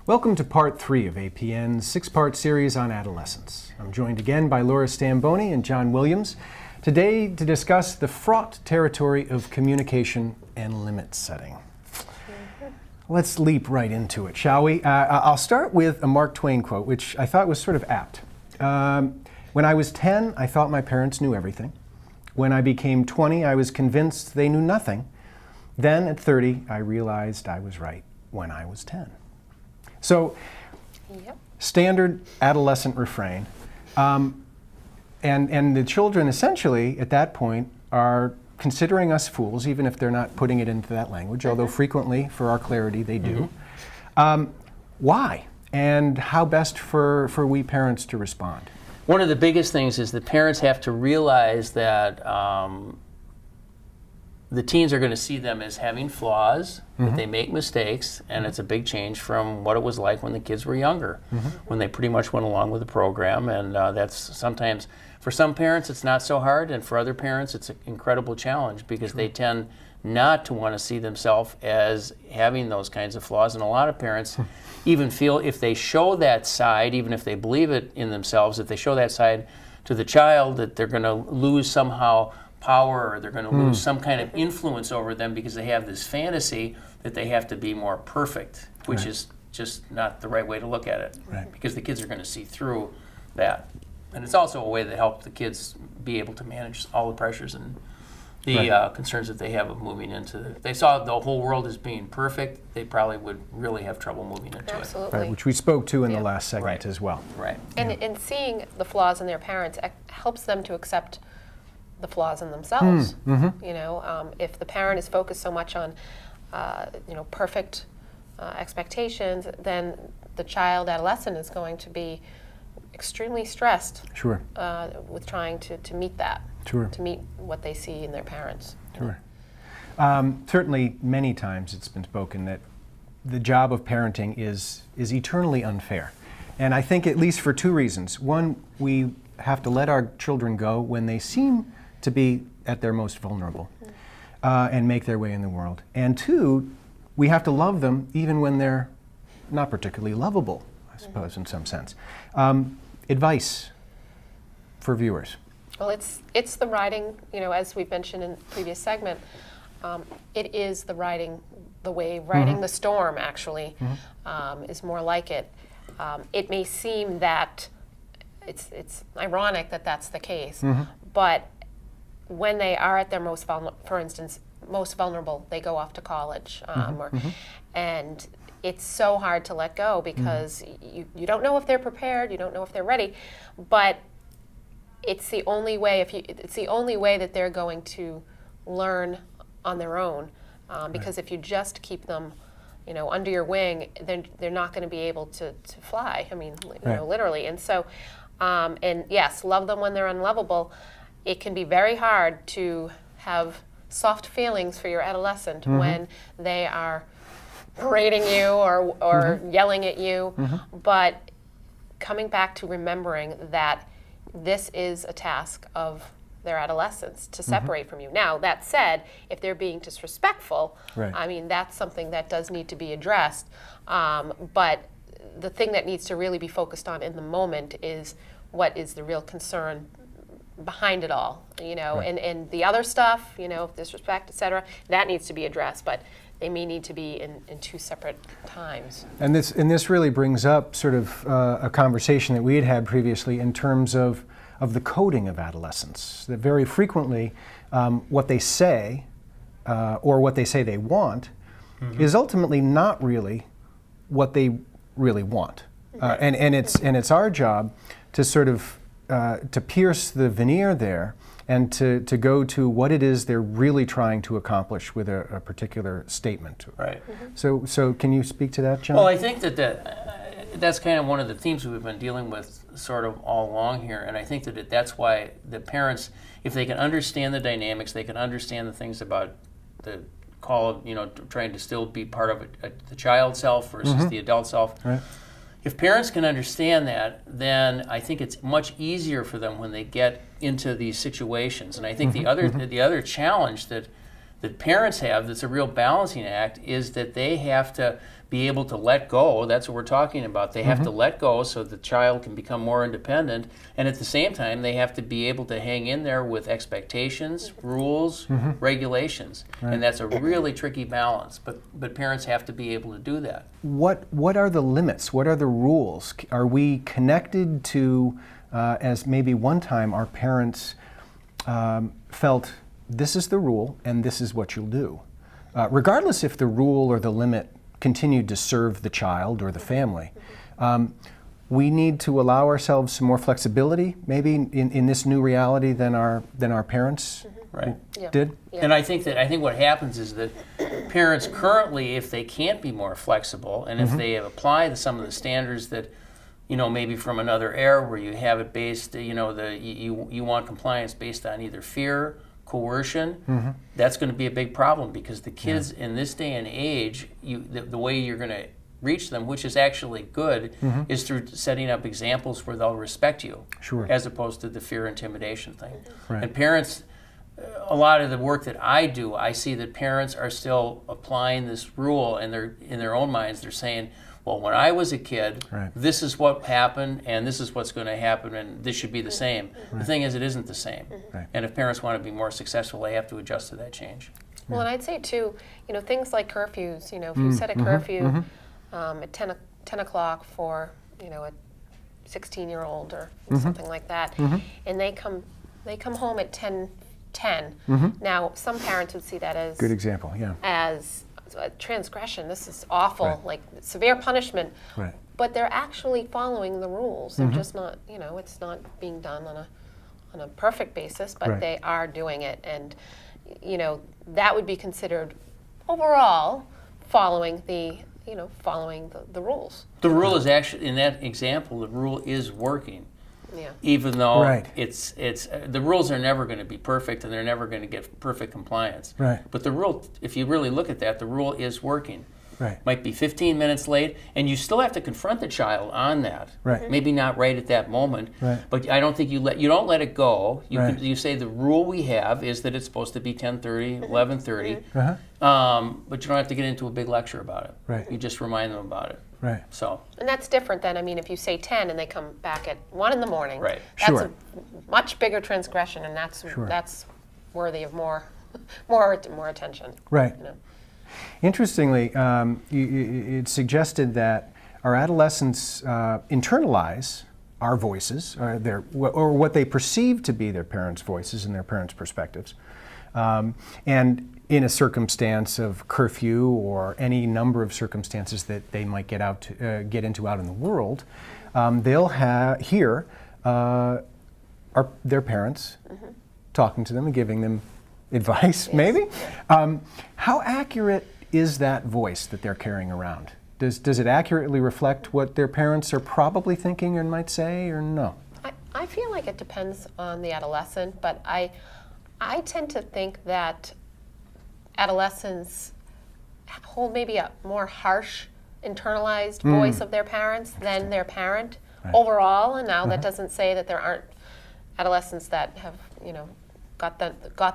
Welcome to part 3 of APN's 6-part series on adolescence. I'm joined again by Laura Stamboni and John Williams today to discuss the fraught territory of communication and limit setting. Let's leap right into it, shall we? I'll start with a Mark Twain quote, which I thought was sort of apt. When I was 10, I thought my parents knew everything. When I became 20, I was convinced they knew nothing. Then at 30, I realized I was right when I was 10. So, standard adolescent refrain. And the children essentially, at that point, are considering us fools, even if they're not putting it into that language, although frequently, for our clarity, they do. Why? And how best for we parents to respond? One of the biggest things is that parents have to realize that the teens are going to see them as having flaws, that they make mistakes, and it's a big change from what it was like when the kids were younger, when they pretty much went along with the program. And that's sometimes, for some parents, it's not so hard, and for other parents, it's an incredible challenge because they tend not to want to see themselves as having those kinds of flaws. And a lot of parents even feel if they show that side, even if they believe it in themselves, if they show that side to the child, that they're going to lose somehow power, or they're going to lose some kind of influence over them because they have this fantasy that they have to be more perfect, which is just not the right way to look at it, because the kids are going to see through that. And it's also a way to help the kids be able to manage all the pressures and the concerns that they have of moving into. If they saw the whole world as being perfect, they probably would really have trouble moving into it. Right, which we spoke to in the last segment as well. And seeing the flaws in their parents helps them to accept the flaws in themselves. You know, if the parent is focused so much on, perfect expectations, then the child adolescent is going to be extremely stressed. With trying to meet that. To meet what they see in their parents. Certainly, many times it's been spoken that the job of parenting is eternally unfair, and I think at least for two reasons. One, we have to let our children go when they seem to be at their most vulnerable and make their way in the world. And two, we have to love them even when they're not particularly lovable, I suppose, in some sense. Advice for viewers? Well, it's the riding, as we've mentioned in the previous segment, it is the riding the wave, riding the storm, actually, is more like it. It may seem that it's ironic that that's the case, but when they are at their most vulnerable, for instance, most vulnerable, they go off to college, and it's so hard to let go because you don't know if they're prepared, you don't know if they're ready, but it's the only way. It's the only way that they're going to learn on their own, because if you just keep them, under your wing, then they're not going to be able to fly. I mean, literally. And so, and yes, love them when they're unlovable. It can be very hard to have soft feelings for your adolescent when they are berating you or yelling at you. But coming back to remembering that this is a task of their adolescence to separate from you. Now, that said, if they're being disrespectful, I mean, that's something that does need to be addressed. But the thing that needs to really be focused on in the moment is what is the real concern behind it all, and the other stuff, disrespect, etc., that needs to be addressed, but they may need to be in two separate times. And this really brings up sort of a conversation that we had previously in terms of the coding of adolescence. That very frequently what they say or what they say they want is ultimately not really what they really want. And it's our job to sort of to pierce the veneer there and to go to what it is they're really trying to accomplish with a particular statement. So can you speak to that, John? Well, I think that's kind of one of the themes we've been dealing with sort of all along here, and I think that's why the parents, if they can understand the dynamics, they can understand the things about the call of, trying to still be part of the child self versus the adult self. If parents can understand that, then I think it's much easier for them when they get into these situations. And I think the other challenge that that parents have that's a real balancing act is that they have to be able to let go. That's what we're talking about. They have to let go so the child can become more independent, and at the same time they have to be able to hang in there with expectations, rules, regulations. And that's a really tricky balance, but parents have to be able to do that. What are the limits? What are the rules? Are we connected to, as maybe one time our parents felt, this is the rule and this is what you'll do, regardless if the rule or the limit continued to serve the child or the family. We need to allow ourselves some more flexibility, maybe in this new reality than our parents did. Yeah. And I think what happens is that parents currently, if they can't be more flexible, and if they apply some of the standards that, maybe from another era where you have it based, you want compliance based on either fear, coercion, that's going to be a big problem, because the kids in this day and age, the way you're going to reach them, which is actually good, is through setting up examples where they'll respect you, as opposed to the fear intimidation thing. And parents, a lot of the work that I do, I see that parents are still applying this rule, and they're in their own minds, they're saying, well, when I was a kid, this is what happened, and this is what's going to happen, and this should be the same. The thing is, it isn't the same. And if parents want to be more successful, they have to adjust to that change. Well, and I'd say too, things like curfews. If you set a curfew at 10 o'clock for a 16-year-old or something like that, and they come home at 10:10. Now, some parents would see that as Good example, as a transgression. This is awful, like severe punishment. But they're actually following the rules. They're just not, it's not being done on a perfect basis, but they are doing it, and that would be considered overall following the rules. The rule is actually, in that example, the rule is working. Even though it's the rules are never going to be perfect, and they're never going to get perfect compliance. But the rule, if you really look at that, the rule is working. Might be 15 minutes late, and you still have to confront the child on that. Maybe not right at that moment, but I don't think you don't let it go. You say the rule we have is that it's supposed to be 10:30, 11:30, but you don't have to get into a big lecture about it. You just remind them about it. So. And that's different than, if you say 10 and they come back at 1 in the morning, that's Sure. a much bigger transgression, and that's worthy of more attention. Interestingly, it suggested that our adolescents internalize our voices, or what they perceive to be their parents' voices and their parents' perspectives. And in a circumstance of curfew or any number of circumstances that they might get into out in the world, they'll hear their parents talking to them and giving them advice, maybe. How accurate is that voice that they're carrying around? Does it accurately reflect what their parents are probably thinking and might say, or no? I feel like it depends on the adolescent, but I tend to think that adolescents hold maybe a more harsh, internalized voice of their parents than their parent overall. And now that doesn't say that there aren't adolescents that have, got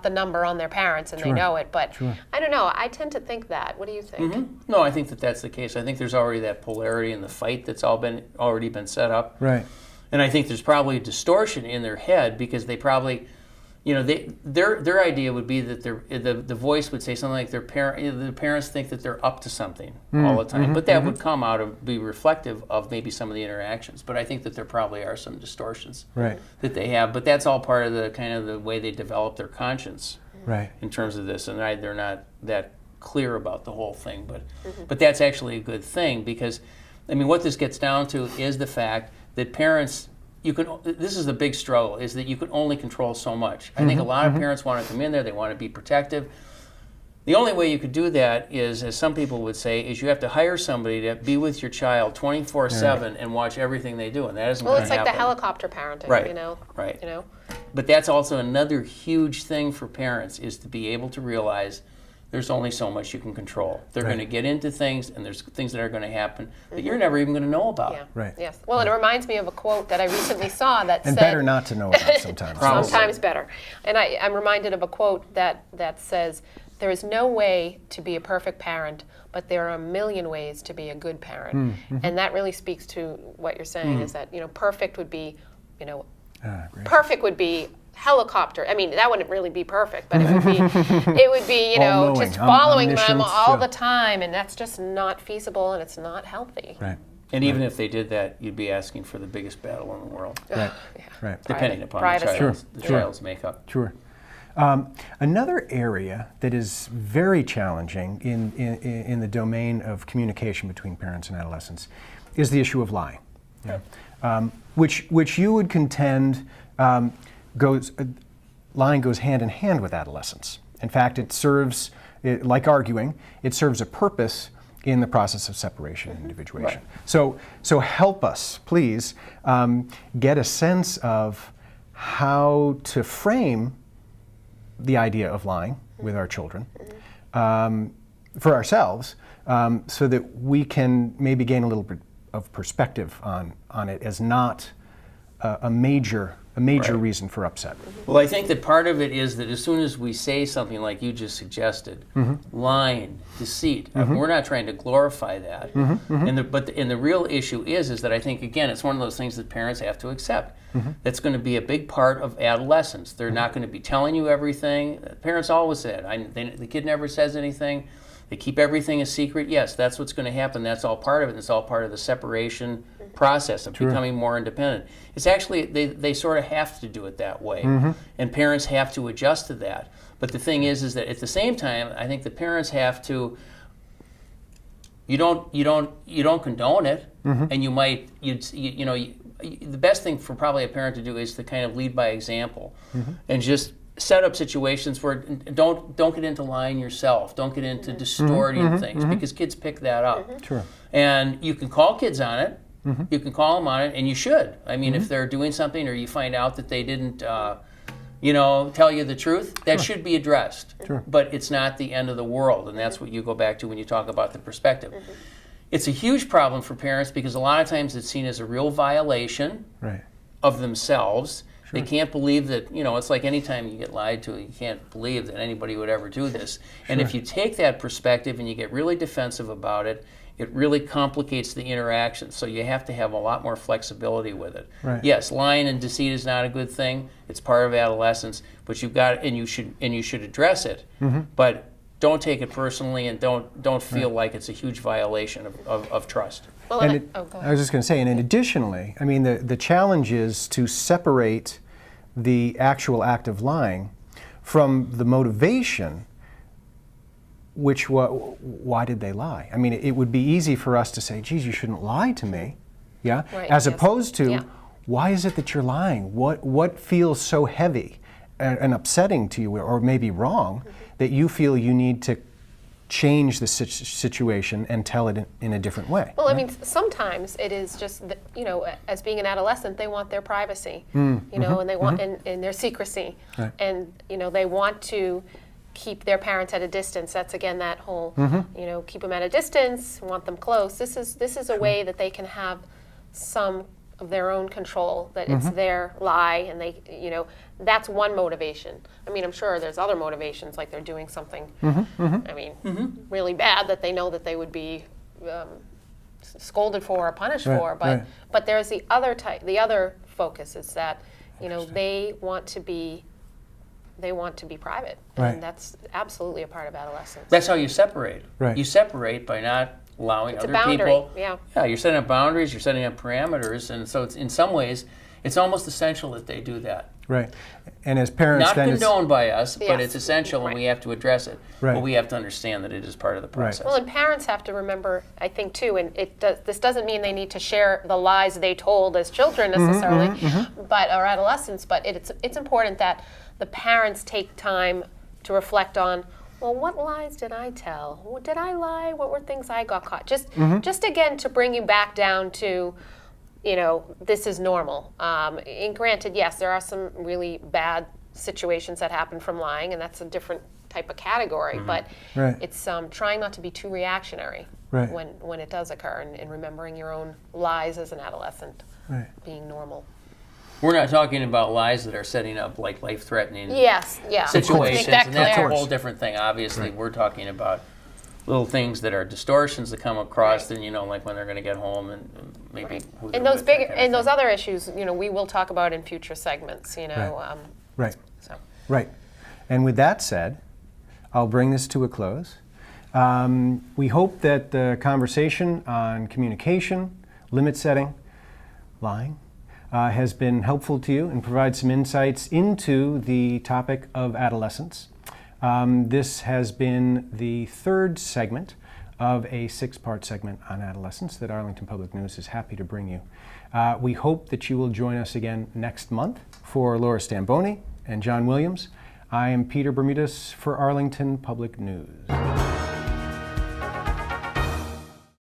the number on their parents and they know it. But I don't know. I tend to think that. What do you think? No, I think that's the case. I think there's already that polarity in the fight that's already been set up. And I think there's probably a distortion in their head, because they probably, their idea would be that the voice would say something like the parents think that they're up to something all the time, but that would come out of be reflective of maybe some of the interactions. But I think that there probably are some distortions that they have, but that's all part of the kind of the way they develop their conscience in terms of this, and they're not that clear about the whole thing. But that's actually a good thing, because what this gets down to is the fact that parents. This is the big struggle, is that you can only control so much. I think a lot of parents want to come in there, they want to be protective. The only way you could do that is, as some people would say, is you have to hire somebody to be with your child 24/7 and watch everything they do, and that isn't going to happen. Well, it's like the helicopter parenting, But that's also another huge thing for parents, is to be able to realize there's only so much you can control. They're going to get into things, and there's things that are going to happen that you're never even going to know about. Yes. Well, it reminds me of a quote that I recently saw that and said... better not to know about sometimes. Sometimes better. And I'm reminded of a quote that says there is no way to be a perfect parent, but there are a million ways to be a good parent. And that really speaks to what you're saying, is that, perfect would be, perfect would be helicopter. I mean, that wouldn't really be perfect, but it would be, All-knowing, just following them omniscient, all the time, and that's just not feasible, and it's not healthy. Right. And even if they did that, you'd be asking for the biggest battle in the world, Right. Yeah. Right. depending upon Privacy. the child's makeup. Sure. Another area that is very challenging in the domain of communication between parents and adolescents is the issue of lying, which you would contend lying goes hand in hand with adolescence. In fact, it serves, like arguing, it serves a purpose in the process of separation and individuation. Right. So help us, please, get a sense of how to frame the idea of lying with our children for ourselves, so that we can maybe gain a little bit of perspective on it as not a major Right. reason for upset. Well, I think that part of it is that as soon as we say something like you just suggested, lying, deceit, we're not trying to glorify that. And the real issue is that I think, again, it's one of those things that parents have to accept. That's going to be a big part of adolescence. They're not going to be telling you everything. Parents always said, the kid never says anything. They keep everything a secret. Yes, that's what's going to happen. That's all part of it. And it's all part of the separation process of becoming more independent. It's actually, they sort of have to do it that way. And parents have to adjust to that. But the thing is that at the same time, I think the parents have to, you don't condone it. And you might, the best thing for probably a parent to do is to kind of lead by example. And just set up situations where don't get into lying yourself. Don't get into distorting things, because kids pick that up. Sure. And you can call kids on it. You can call them on it, and you should. I mean, if they're doing something or you find out that they didn't, tell you the truth, that should be addressed. Sure. But it's not the end of the world, and that's what you go back to when you talk about the perspective. It's a huge problem for parents because a lot of times it's seen as a real violation Right. of themselves. They can't believe that, it's like anytime you get lied to, you can't believe that anybody would ever do this. And if you take that perspective and you get really defensive about it, it really complicates the interaction. So you have to have a lot more flexibility with it. Right. Yes, lying and deceit is not a good thing. It's part of adolescence, but you've got, and you should address it. But don't take it personally, and don't feel like it's a huge violation of trust. Well, And go ahead. I was just going to say, and additionally, I mean, the challenge is to separate the actual act of lying from the motivation, why did they lie? I mean, it would be easy for us to say, geez, you shouldn't lie to me, yeah? Right, As yes. opposed to, Yeah. why is it that you're lying? What feels so heavy and upsetting to you, or maybe wrong, that you feel you need to change the situation and tell it in a different way? Well, I mean, sometimes it is just that, as being an adolescent, they want their privacy, and they want and their secrecy, Right. and they want to keep their parents at a distance. That's again that whole, keep them at a distance, want them close. This is a way that they can have some of their own control, that it's their lie, and they, that's one motivation. I mean, I'm sure there's other motivations, like they're doing something, I mean, really bad that they know that they would be scolded for or punished Right, for. But right. but there's the other type. The other focus is that they want to be private, Right. and that's absolutely a part of adolescence. That's how you separate. Right. You separate by not allowing It's a other boundary, people. yeah. Yeah, you're setting up boundaries, you're setting up parameters, and so it's, in some ways, it's almost essential that they do that. Right. And as parents, Not then condoned by us, but Yes. it's essential, Right. and we have to address it. Right. But we have to understand that it is part of the process. Well, and parents have to remember, I think, too, and this doesn't mean they need to share the lies they told as children necessarily, but or adolescents. But it's important that the parents take time to reflect on, well, what lies did I tell? Did I lie? What were things I got caught? Just again to bring you back down to, this is normal. And granted, yes, there are some really bad situations that happen from lying, and that's a different type of category. But Right. it's trying not to be too reactionary Right. when it does occur, and remembering your own lies as an adolescent Right. being normal. We're not talking about lies that are setting up like life-threatening Yes, yeah. situations, Make that and that's a clear. whole different thing. Obviously, we're talking about little things that are distortions that come across, and like when they're going to get home and maybe who they're And those with, that big, kind of and those thing. other issues, we will talk about in future segments. Right. So. Right. And with that said, I'll bring this to a close. We hope that the conversation on communication, limit setting, lying, has been helpful to you and provide some insights into the topic of adolescence. This has been the third segment of a 6-part segment on adolescence that Arlington Public News is happy to bring you. We hope that you will join us again next month. For Laura Stamboni and John Williams, I am Peter Bermudes for Arlington Public News.